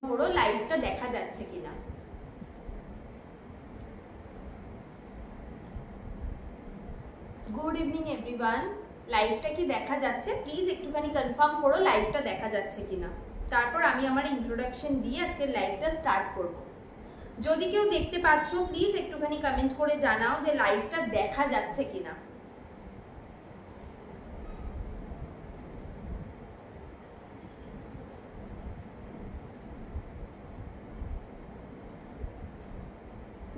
পুরো লাইভটা দেখা যাচ্ছে কিনা। গুড ইভিনিং এভরিওয়ান, লাইভটা কি দেখা যাচ্ছে? প্লিজ একটুখানি কনফার্ম করো লাইভটা দেখা যাচ্ছে কিনা, তারপর আমি আমার ইন্ট্রোডাকশন দিয়ে আজকের লাইভটা স্টার্ট করব। যদি কেউ দেখতে পাচ্ছ প্লিজ একটুখানি কমেন্ট করে জানাও যে লাইভটা দেখা যাচ্ছে কিনা।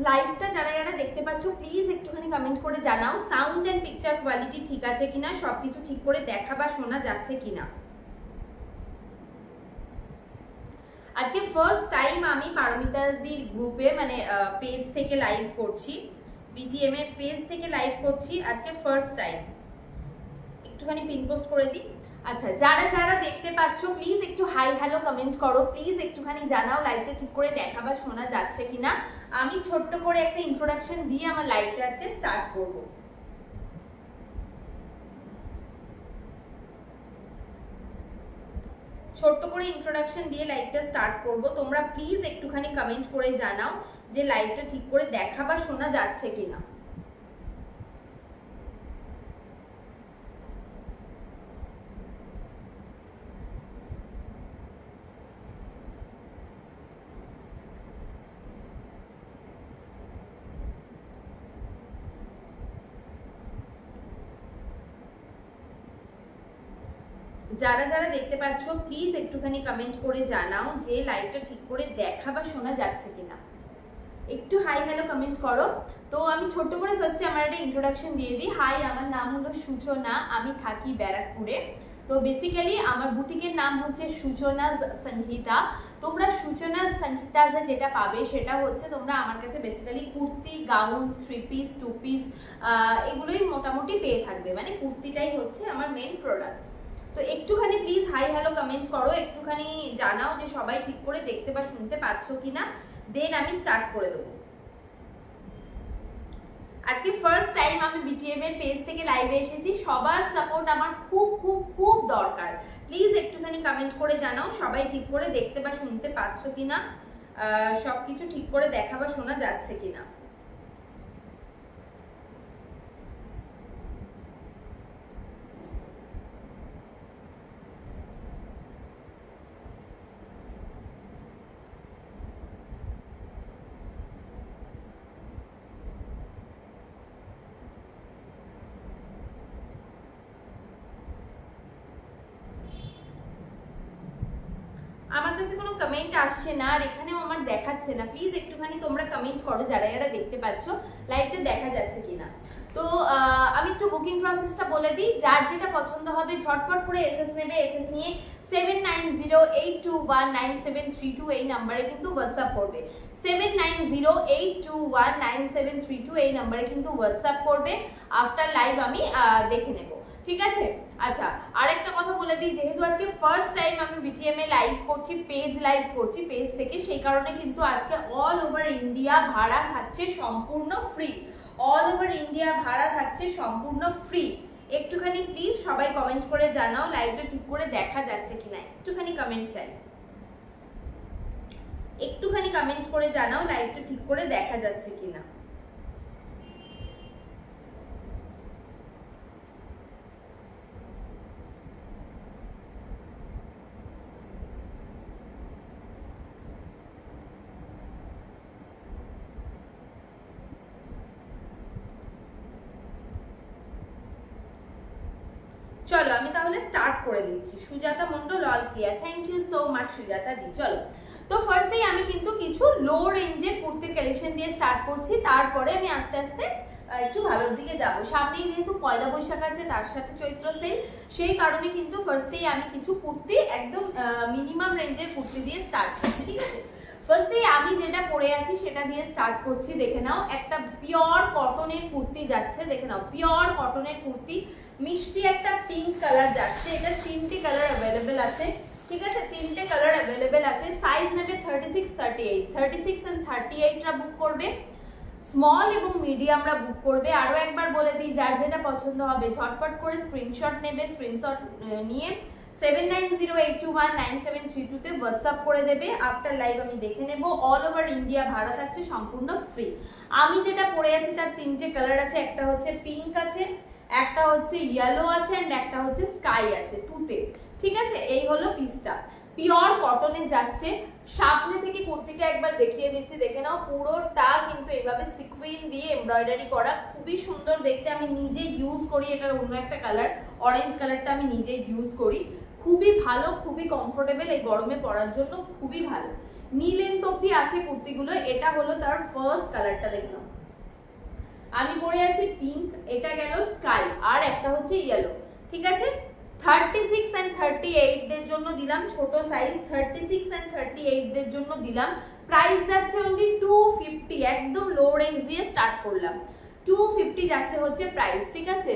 লাইভটা যারা যারা দেখতে পাচ্ছ প্লিজ একটুখানি কমেন্ট করে জানাও সাউন্ড এন্ড পিকচার কোয়ালিটি ঠিক আছে কিনা, সবকিছু ঠিক করে দেখা বা শোনা যাচ্ছে কিনা। আজকে ফার্স্ট টাইম আমি পারমিতাদির গ্রুপে মানে পেজ থেকে লাইভ করছি, বিটিএম এর পেজ থেকে লাইভ করছি আজকে ফার্স্ট টাইম। একটুখানি পিন পোস্ট করে দিই। আচ্ছা, যারা যারা দেখতে পাচ্ছ প্লিজ একটু হাই হ্যালো কমেন্ট করো, প্লিজ একটুখানি জানাও লাইভটা ঠিক করে দেখা বা শোনা যাচ্ছে কিনা। আমি ছোট্ট করে একটা ইন্ট্রোডাকশন দিয়ে আমার লাইভটা আজকে স্টার্ট করব। ছোট্ট করে ইন্ট্রোডাকশন দিয়ে লাইভটা স্টার্ট করব। তোমরা প্লিজ একটুখানি কমেন্ট করে জানাও যে লাইভটা ঠিক করে দেখা বা শোনা যাচ্ছে কিনা। যারা যারা দেখতে পাচ্ছ প্লিজ একটুখানি কমেন্ট করে জানাও যে লাইভটা ঠিক করে দেখা বা শোনা যাচ্ছে কিনা। একটু হাই হ্যালো কমেন্ট করো। তো আমি ছোট্ট করে ফার্স্টে আমার একটা ইন্ট্রোডাকশন দিয়ে দিই। হাই, আমার নাম হলো সূচনা, আমি থাকি ব্যারাকপুরে। তো বেসিক্যালি আমার বুটিকের নাম হচ্ছে সূচনাজ সংহিতা। তোমরা সূচনাজ সংহিতাজে যেটা পাবে সেটা হচ্ছে তোমরা আমার কাছে basically kurti, gown, 3 piece, 2 piece এগুলোই মোটামুটি পেয়ে থাকবে, মানে কুর্তিটাই হচ্ছে আমার মেন প্রোডাক্ট। তো একটুখানি প্লিজ হাই হ্যালো কমেন্ট করো, একটুখানি জানাও যে সবাই ঠিক করে দেখতে বা শুনতে পাচ্ছ কিনা, দেন আমি স্টার্ট করে দেবো। আজকে ফার্স্ট টাইম আমি বিটিএম এর পেজ থেকে লাইভে এসেছি, সবার সাপোর্ট আমার খুব খুব খুব দরকার। প্লিজ একটুখানি কমেন্ট করে জানাও সবাই ঠিক করে দেখতে বা শুনতে পাচ্ছ কিনা, সবকিছু ঠিক করে দেখা বা শোনা যাচ্ছে কিনা। আমার কাছে কোনো কমেন্ট আসছে না, আর এখানেও আমার দেখাচ্ছে না। প্লিজ একটুখানি তোমরা কমেন্ট করো যারা যারা দেখতে পাচ্ছ লাইভটা দেখা যাচ্ছে কিনা। তো আমি একটু বুকিং প্রসেসটা বলে দিই। যার যেটা পছন্দ হবে ঝটপট করে এসএস নেবে, এসএস নিয়ে 7908219732 এই নাম্বারে কিন্তু হোয়াটসঅ্যাপ করবে। 7908219732 এই নাম্বারে কিন্তু হোয়াটসঅ্যাপ করবে। আফটার লাইভ আমি দেখে নেব, ঠিক আছে? আচ্ছা, আরেকটা কথা বলে দিই, যেহেতু আজকে ফার্স্ট টাইম আমি বিটিএম এ লাইভ করছি, পেজ লাইভ করছি পেজ থেকে, সেই কারণে কিন্তু আজকে অল ওভার ইন্ডিয়া ভাড়া থাকছে সম্পূর্ণ ফ্রি। অল ওভার ইন্ডিয়া ভাড়া থাকছে সম্পূর্ণ ফ্রি। একটুখানি প্লিজ সবাই কমেন্ট করে জানাও লাইভটা ঠিক করে দেখা যাচ্ছে কিনা, একটুখানি কমেন্ট চাই। একটুখানি কমেন্ট করে জানাও লাইভটা ঠিক করে দেখা যাচ্ছে কিনা। চলো আমি তাহলে স্টার্ট করে দিচ্ছি। Sujata Mondal, all clear, thank you so much Sujata di. চলো, তো ফার্স্টেই আমি কিন্তু কিছু লো রেঞ্জের কুর্তির কালেকশন দিয়ে স্টার্ট করছি, তারপরে আমি আস্তে আস্তে একটু ভালোর দিকে যাব। সামনেই যেহেতু পয়লা বৈশাখ আছে, তার সাথে চৈত্র সেল, সেই কারণে কিন্তু ফার্স্টেই আমি কিছু কুর্তি একদম মিনিমাম রেঞ্জের কুর্তি দিয়ে স্টার্ট করছি, ঠিক আছে? ফার্স্টেই আমি যেটা পরে আছি সেটা দিয়ে স্টার্ট করছি। দেখে নাও, একটা পিওর কটনের কুর্তি যাচ্ছে, দেখে নাও পিওর কটনের কুর্তি, মিষ্টি একটা পিঙ্ক কালার যাচ্ছে। এটা 3টে কালার অ্যাভেলেবেল আছে, ঠিক আছে? 3টে কালার অ্যাভেলেবেল আছে। সাইজ নেবে 36, 38, 36 এন্ড 38রা বুক করবে, স্মল এবং মিডিয়ামরা বুক করবে। আরো একবার বলে দিই, যার যেটা পছন্দ হবে ঝটপট করে স্ক্রিনশট নেবে, স্ক্রিনশট নিয়ে 7908219732 তে হোয়াটসঅ্যাপ করে দেবে। আফটার লাইভ আমি দেখে নেব। অল ওভার ইন্ডিয়া ভাড়া থাকছে সম্পূর্ণ ফ্রি। আমি যেটা পরে আছি তার তিনটে কালার আছে, একটা হচ্ছে পিঙ্ক আছে, একটা হচ্ছে ইয়েলো আছে এন্ড একটা হচ্ছে স্কাই আছে, তুতে। ঠিক আছে, এই হলো পিসটা, পিওর কটনে যাচ্ছে। সামনে থেকে কুর্তিটা একবার দেখিয়ে দিচ্ছি, দেখে নাও। পুরোটা কিন্তু এইভাবে সিকুইন দিয়ে এমব্রয়ডারি করা, খুবই সুন্দর দেখতে। আমি নিজে ইউজ করি, এটার অন্য একটা কালার অরেঞ্জ কালারটা আমি নিজে ইউজ করি। খুবই ভালো, খুবই কমফোর্টেবল, এই গরমে পরার জন্য খুবই ভালো। নি লেন্থ অব্দি আছে কুর্তিগুলো। এটা হলো তার ফার্স্ট কালারটা, দেখো আমি পরে আছি পিঙ্ক, এটা গেল স্কাই, আর একটা হচ্ছে ইয়েলো। ঠিক আছে, 36 and 38 দের জন্য দিলাম ছোট সাইজ, 36 and 38 দের জন্য দিলাম। প্রাইস যাচ্ছে অনলি 250, একদম লো রেঞ্জ দিয়ে স্টার্ট করলাম। 250 যাচ্ছে হচ্ছে প্রাইস। ঠিক আছে,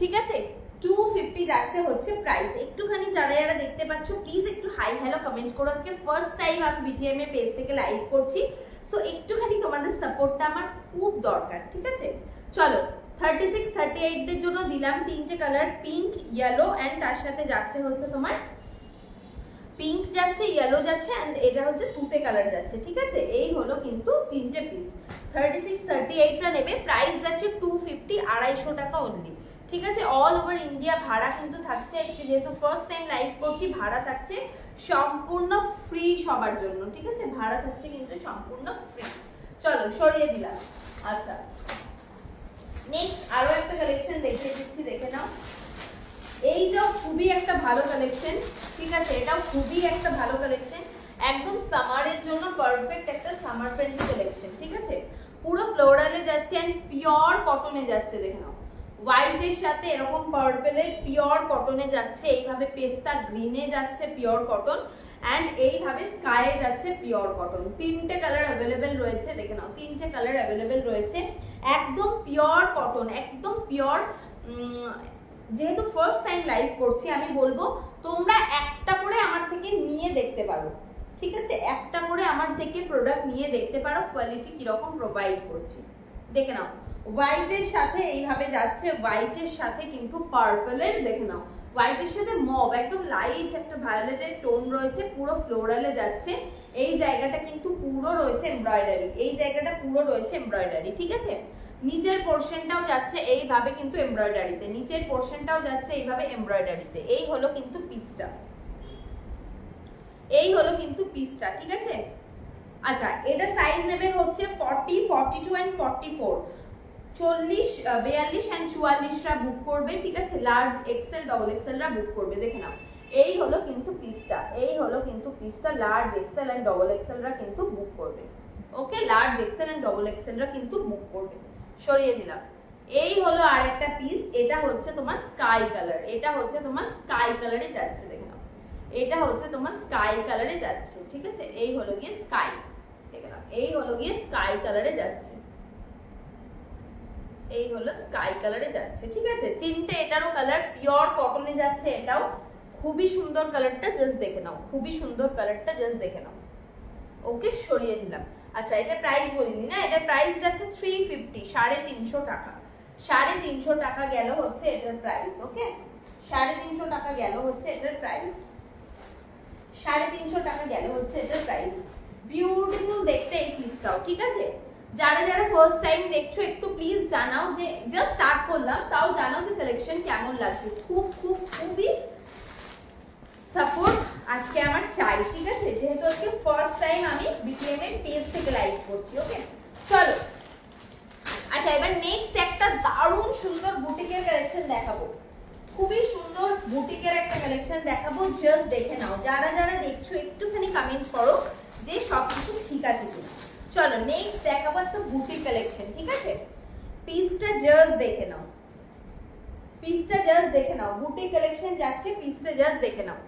ঠিক আছে, 250 যাচ্ছে হচ্ছে প্রাইস। একটুখানি যারা যারা দেখতে পাচ্ছ প্লিজ একটু হাই হ্যালো কমেন্ট করো। আজকে ফার্স্ট টাইম আমি বিটিএম এর পেজ থেকে লাইভ করছি, সো একটুখানি তোমাদের সাপোর্টটা আমার খুব দরকার। ঠিক আছে, চলো 36 38 দের জন্য দিলাম তিনটে কালার, পিঙ্ক, ইয়েলো এন্ড তার সাথে যাচ্ছে হচ্ছে তোমার পিঙ্ক যাচ্ছে, ইয়েলো যাচ্ছে এন্ড এটা হচ্ছে তুতে কালার যাচ্ছে। ঠিক আছে, এই হলো কিন্তু তিনটে পিস। 36 38 টা নেবে, প্রাইস যাচ্ছে 250, 250 টাকা অনলি। ঠিক আছে, অল ওভার ইন্ডিয়া ভাড়া কিন্তু থাকছে। আজকে যেহেতু ফার্স্ট টাইম লাইভ করছি, ভাড়া থাকছে সম্পূর্ণ ফ্রি সবার জন্য। ঠিক আছে, ভাড়া থাকছে কিন্তু সম্পূর্ণ ফ্রি। চলো সরিয়ে দিলাম। আচ্ছা, নেক্সট আরো একটা কালেকশন দেখিয়ে দিচ্ছি, দেখে নাও। এইটাও খুবই একটা ভালো কালেকশন। ঠিক আছে, এটাও খুবই একটা ভালো কালেকশন, একদম সামারের জন্য পারফেক্ট একটা সামার ফ্রেন্ডলি কালেকশন। ঠিক আছে, পুরো ফ্লোরালে যাচ্ছে এন্ড পিওর কটনে যাচ্ছে। দেখে নাও, হোয়াইটের সাথে এরকম পার্পেলের পিওর কটনে যাচ্ছে, এইভাবে পেস্তা গ্রিনে যাচ্ছে পিওর কটন এন্ড এইভাবে স্কাইয়ে যাচ্ছে পিওর কটন। তিনটে কালার অ্যাভেলেবেল রয়েছে, দেখে নাও, তিনটে কালার অ্যাভেলেবেল রয়েছে। একদম পিওর কটন, একদম পিওর। যেহেতু ফার্স্ট টাইম লাইভ করছি, আমি বলবো তোমরা একটা করে আমার থেকে নিয়ে দেখতে পারো। ঠিক আছে, একটা করে আমার থেকে প্রোডাক্ট নিয়ে দেখতে পারো, কোয়ালিটি কিরকম প্রোভাইড করছি। দেখে নাও, হোয়াইটের সাথে এইভাবে যাচ্ছে, হোয়াইটের সাথে কিন্তু পার্পলের, দেখে নাও, হোয়াইটের সাথে মব, একদম লাইট একটা ভায়োলেটের টোন রয়েছে, পুরো ফ্লোরালে যাচ্ছে। এই জায়গাটা কিন্তু পুরো রয়েছে এমব্রয়ডারি, এই জায়গাটা পুরো রয়েছে এমব্রয়ডারি। ঠিক আছে, নিচের পোরশনটাও যাচ্ছে এইভাবে কিন্তু এমব্রয়ডারিতে, নিচের পোরশনটাও যাচ্ছে এইভাবে এমব্রয়ডারিতে। এই হলো কিন্তু পিসটা, এই হলো কিন্তু পিসটা। ঠিক আছে, আচ্ছা, এটা সাইজ নেবে হচ্ছে 40, 42 and 44, 40, 42 and 44 রা বুক করবে। ঠিক আছে, লার্জ এক্সেল ডবল এক্সেল রা বুক করবে। দেখে নাও, এই হলো কিন্তু পিসটা, এই হলো কিন্তু পিসটা। Large XL and double XL রা কিন্তু বুক করবে। Okay, large XL and double XL রা কিন্তু বুক করবে। সরিয়ে দিলাম। এই হলো আরেকটা পিস, এটা হচ্ছে তোমার স্কাই কালার, এটা হচ্ছে তোমার স্কাই কালারে যাচ্ছে। দেখে নাও, এটা হচ্ছে তোমার স্কাই কালারে যাচ্ছে। ঠিক আছে, এই হলো গিয়ে স্কাই, দেখে নাও, এই হলো গিয়ে স্কাই কালারে যাচ্ছে, এই হলো স্কাই কালারে যাচ্ছে। ঠিক আছে, তিনটে এটারও কালার পিওর কটনে যাচ্ছে, এটাও খুবই সুন্দর কালারটা, জাস্ট দেখে নাও, খুবই সুন্দর কালারটা, জাস্ট দেখে নাও। ওকে, সরিয়ে দিলাম। আচ্ছা, এটা প্রাইস বলিনি না, এটা প্রাইস যাচ্ছে 350, 350 টাকা, 350 টাকা গেল হচ্ছে এটার প্রাইস। ওকে, 350 টাকা গেল হচ্ছে এটার প্রাইস, 350 টাকা গেল হচ্ছে এটার প্রাইস। বিউটিফুল দেখতে এই পিসটাও। ঠিক আছে, যারা যারা ফার্স্ট টাইম দেখছো একটু প্লিজ জানাও, যে জাস্ট স্টার্ট করলাম তাও জানাও যে কালেকশন কেমন লাগছে। খুব খুব খুবই সাপোর্ট আজকে আমার চাই। ঠিক আছে, যেহেতু আজকে ফার্স্ট টাইম আমি বিটিএম এর পেজ থেকে লাইভ করছি। ওকে, চলো। আচ্ছা, এবার নেক্সট একটা দারুণ সুন্দর বুটিকের কালেকশন দেখাবো, খুবই সুন্দর বুটিকের একটা কালেকশন দেখাবো, জাস্ট দেখে নাও। যারা যারা দেখছো একটুখানি কমেন্ট করো যে সবকিছু ঠিক আছে কিনা। চলো, নেক্সট দেখাবো একটা বুটিক কালেকশন। ঠিক আছে, পিসটা জাস্ট দেখে নাও, পিসটা জাস্ট দেখে নাও, বুটিক কালেকশন যাচ্ছে, পিসটা জাস্ট দেখে নাও।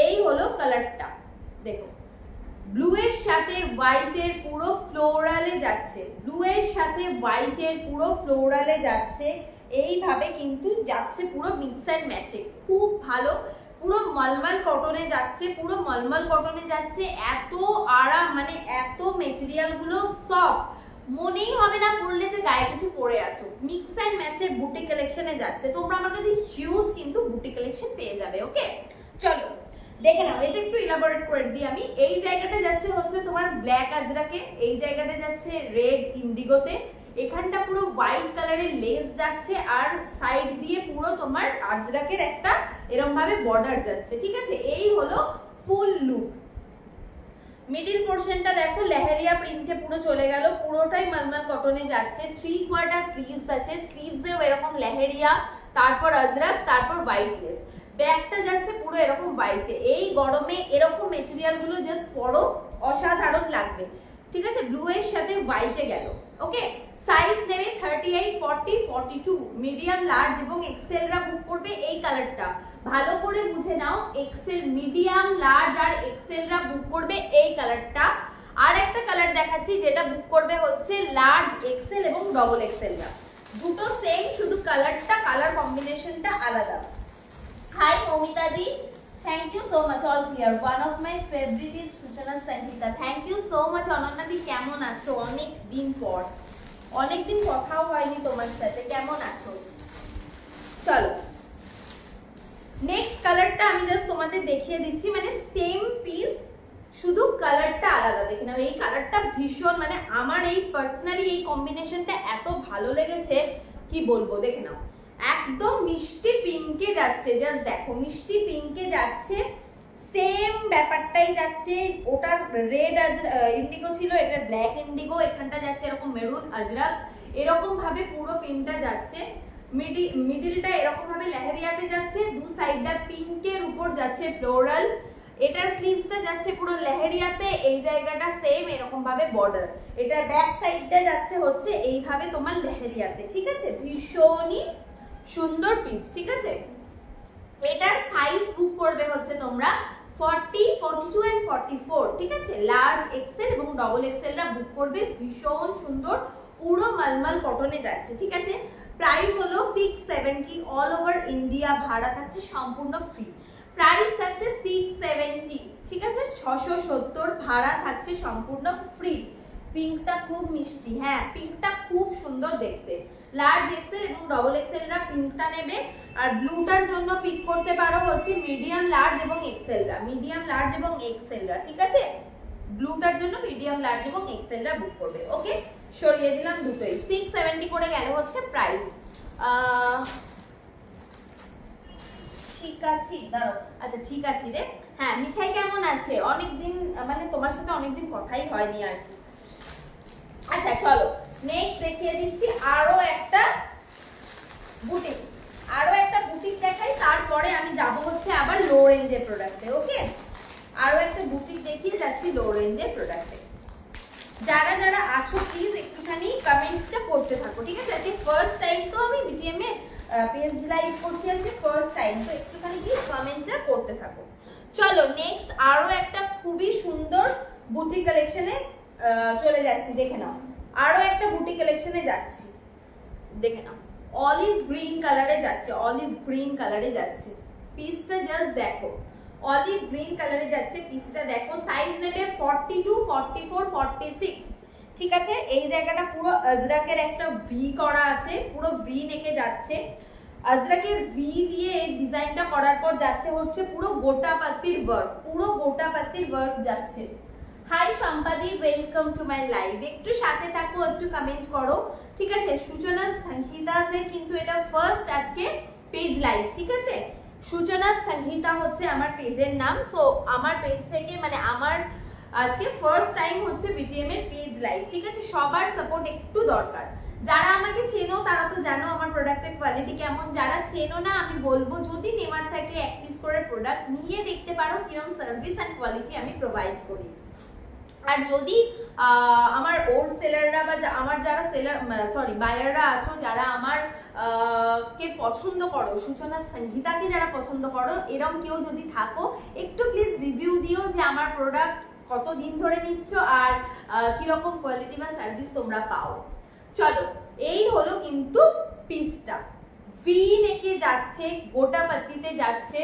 এই হলো কালারটা, দেখো, ব্লু এর সাথে হোয়াইটের পুরো ফ্লোরালে যাচ্ছে, ব্লু এর সাথে হোয়াইটের পুরো ফ্লোরালে যাচ্ছে, এইভাবে কিন্তু যাচ্ছে পুরো মিক্স এন্ড ম্যাচে, খুব ভালো। পুরো মলমল কটনে যাচ্ছে, পুরো মলমল কটনে যাচ্ছে, এত আরাম, মানে এত মেটেরিয়াল গুলো সফট, মনেই হবে না পরলে যে গায়ে কিছু পরে আছো। মিক্স অ্যান্ড ম্যাচের বুটি কালেকশনে যাচ্ছে, তোমরা আমার কাছে হিউজ কিন্তু বুটি কালেকশন পেয়ে যাবে। ওকে চলো দেখে নাও, এটা একটু ইলাবোরেট করে দিই আমি। এই জায়গাটা যাচ্ছে হচ্ছে তোমার ব্ল্যাক আজরাকে, এই জায়গাটা যাচ্ছে রেড ইন্ডিগোতে, এখানটা পুরো হোয়াইট কালারের লেস যাচ্ছে, আর সাইড দিয়ে পুরো তোমার আজরাকের একটা এরকম ভাবে বর্ডার যাচ্ছে। ঠিক আছে, এই হলো ফুল লুক। মিডিল পোর্শনটা দেখো লেহেরিয়া প্রিন্টে পুরো চলে গেল, পুরোটাই মালমাল কটনে যাচ্ছে। 3/4 স্লিভস আছে, স্লিভসেও এরকম লেহেরিয়া, তারপর আজরাক, তারপর হোয়াইট লেস। ব্যাকটা যাচ্ছে পুরো এরকম হোয়াইটে। এই গরমে এরকম মেটেরিয়াল গুলো জাস্ট পরো, অসাধারণ লাগবে। ঠিক আছে, ব্লু এর সাথে হোয়াইটে গেল। ওকে, সাইজ নেবে 38, 40, 42, মিডিয়াম, লার্জ এবং এক্সেলরা বুক করবে এই কালারটা। ভালো করে বুঝে নাও, এক্সেল, মিডিয়াম, লার্জ আর এক্সেলরা বুক করবে এই কালারটা। আর একটা কালার দেখাচ্ছি যেটা বুক করবে হচ্ছে লার্জ, এক্সেল এবং ডবল এক্সেলরা। দুটো সেম, শুধু কালারটা, কালার কম্বিনেশনটা আলাদা। Hi Mamita di, thank you so much, all clear. One of my favourite is Suchana Sanhita. Thank you so much Ananya di, কেমন আছো? অনেক দিন পর, অনেকদিন কথাও হয়নি তোমার সাথে, কেমন আছো? চলো নেক্সট কালারটা আমি জাস্ট তোমাদের দেখিয়ে দিচ্ছি, মানে সেম পিস শুধু কালারটা আলাদা। দেখে নাও, এই কালারটা ভীষণ, মানে আমার এই পার্সোনালি এই কম্বিনেশনটা এত ভালো লেগেছে কি বলবো। দেখে নাও, একদম মিষ্টি পিঙ্কে যাচ্ছে, জাস্ট দেখো মিষ্টি পিঙ্কে যাচ্ছে, সেম ব্যাপারটাই যাচ্ছে। ওটা রেড ইন্ডিগো ছিল, এটা ব্ল্যাক ইন্ডিগো, এখানটা যাচ্ছে এরকম মেরুন আজরাক, এরকম ভাবে পুরো পিনটা যাচ্ছে। মিডিলটা এরকম ভাবে লেহেরিয়াতে যাচ্ছে, দু সাইডটা পিঙ্কের উপর যাচ্ছে ফ্লোরাল। এটার স্লিভসটা যাচ্ছে পুরো লেহেরিয়াতে, এই জায়গাটা সেম এরকম ভাবে বর্ডার। এটা ব্যাক সাইডটা যাচ্ছে হচ্ছে এইভাবে তোমার লেহেরিয়াতে। ঠিক আছে, ভীষণই সুন্দর পিস। ঠিক আছে, এটার সাইজ বুক করবে হচ্ছে তোমরা 40, 42 এন্ড 44। ঠিক আছে, লার্জ, এক্সেল এবং ডবল এক্সেলরা বুক করবে। ভীষণ সুন্দর, পুরো মালমাল কটনে যাচ্ছে। ঠিক আছে, প্রাইস হলো 670, অল ওভার ইন্ডিয়া ভাড়া থাকছে সম্পূর্ণ ফ্রি। প্রাইস থাকছে 670। ঠিক আছে, 670 ভাড়া থাকছে সম্পূর্ণ ফ্রি। পিঙ্কটা খুব মিষ্টি, হ্যাঁ পিঙ্কটা খুব সুন্দর দেখতে। লার্জ, এক্সেল এবং ডবল এক্সেলরা পিঙ্কটা নেবে, আর ব্লুটার জন্য পিক করতে পারো হচ্ছে মিডিয়াম, লার্জ এবং এক্সেলরা, মিডিয়াম, লার্জ এবং এক্সেলরা। ঠিক আছে, ব্লুটার জন্য মিডিয়াম, লার্জ এবং এক্সেলরা বুক করবে। ওকে, সরিয়ে দিলাম দুটোই। 670 করে গেল হচ্ছে প্রাইস। ঠিক আছে, দাঁড়াও, আচ্ছা ঠিক আছে রে। হ্যাঁ, মিঠাই কেমন আছে? অনেকদিন, মানে তোমার সাথে অনেকদিন কথাই হয়নি আর কি। আচ্ছা চলো নেক্সট দেখিয়ে দিচ্ছি আরো একটা বুটিক, দেখাই, তারপরে আমি যাব হচ্ছে আবার লো রেঞ্জের প্রোডাক্টে। ওকে, আরো একটা বুটিক দেখিয়ে যাচ্ছি লো রেঞ্জের প্রোডাক্টে। যারা যারা আছো প্লিজ একটুখানি কমেন্টটা করতে থাকো। ঠিক আছে, আজকে ফার্স্ট টাইম তো আমি বিটিএম এ পেজ লাইভ করছি, আজকে ফার্স্ট টাইম, তো একটুখানি প্লিজ কমেন্টটা করতে থাকো। চলো নেক্সট আরো একটা খুবই সুন্দর বুটিক কালেকশনে চলে যাচ্ছি। দেখে নাও, আরো একটা বুটিক কালেকশনে যাচ্ছি, দেখে নাও, অলিভ গ্রিন কালারে যাচ্ছে, অলিভ গ্রিন কালারে যাচ্ছে। পিসটা জাস্ট দেখো, অলিভ গ্রিন কালারে যাচ্ছে, পিসটা দেখো। সাইজ নেবে 42, 44, 46। ঠিক আছে, এই জায়গাটা পুরো আজরাকের একটা ভি করা আছে, পুরো ভি নেকে যাচ্ছে। আজরাকের ভি দিয়ে এই ডিজাইনটা করার পর যাচ্ছে হচ্ছে পুরো গোটা পাত্তির ওয়ার্ক, পুরো গোটা পাত্তির ওয়ার্ক যাচ্ছে। Hi Sampa di, welcome to my live. একটু সাথে থাকো, একটু কমেন্ট করো। ঠিক আছে, সূচনা সংহিতাতে কিন্তু এটা ফার্স্ট আজকে পেজ লাইভ। ঠিক আছে, সূচনা সংহিতা হচ্ছে আমার পেজের নাম। সো আমার পেজ থেকে, মানে আমার আজকে ফার্স্ট টাইম হচ্ছে বিটিএম এর পেজ লাইভ। ঠিক আছে, সবার সাপোর্ট একটু দরকার। যারা আমাকে চেনো তারা তো জানো আমার প্রোডাক্টের কোয়ালিটি কেমন, যারা চেনো না আমি বলবো যদি নেওয়ার থাকে এক পিস করে প্রোডাক্ট নিয়ে দেখতে পারো কিরকম সার্ভিস অ্যান্ড কোয়ালিটি আমি প্রোভাইড করি। আর যদি আমার ওল্ড সেলাররা বা আমার যারা বায়াররা আছো, যারা আমার কে পছন্দ করো, সূচনা সংহিতাকে যারা পছন্দ করো, এরকম কেউ যদি থাকো একটু প্লিজ রিভিউ দিও যে আমার প্রোডাক্ট কতদিন ধরে নিচ্ছ আর কিরকম কোয়ালিটি বা সার্ভিস তোমরা পাও। চলো, এই হলো কিন্তু পিসটা, ভি নেকে যাচ্ছে, গোটা পাত্তিতে যাচ্ছে,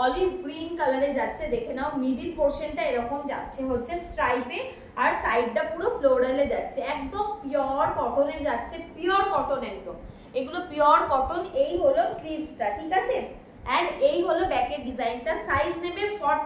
অলিভ গ্রিন কালারে যাচ্ছে। দেখে নাও, মিডিল পোর্শনটা এরকম যাচ্ছে হচ্ছে স্ট্রাইপে, আর সাইডটা পুরো ফ্লোরালে যাচ্ছে, একদম পিওর কটনে যাচ্ছে, পিওর কটন একদম, এগুলো পিওর কটন। এই হলো স্লিভসটা, ঠিক আছে, এন্ড এই হলো ব্যাকের ডিজাইনটা। সাইজ নেবে 40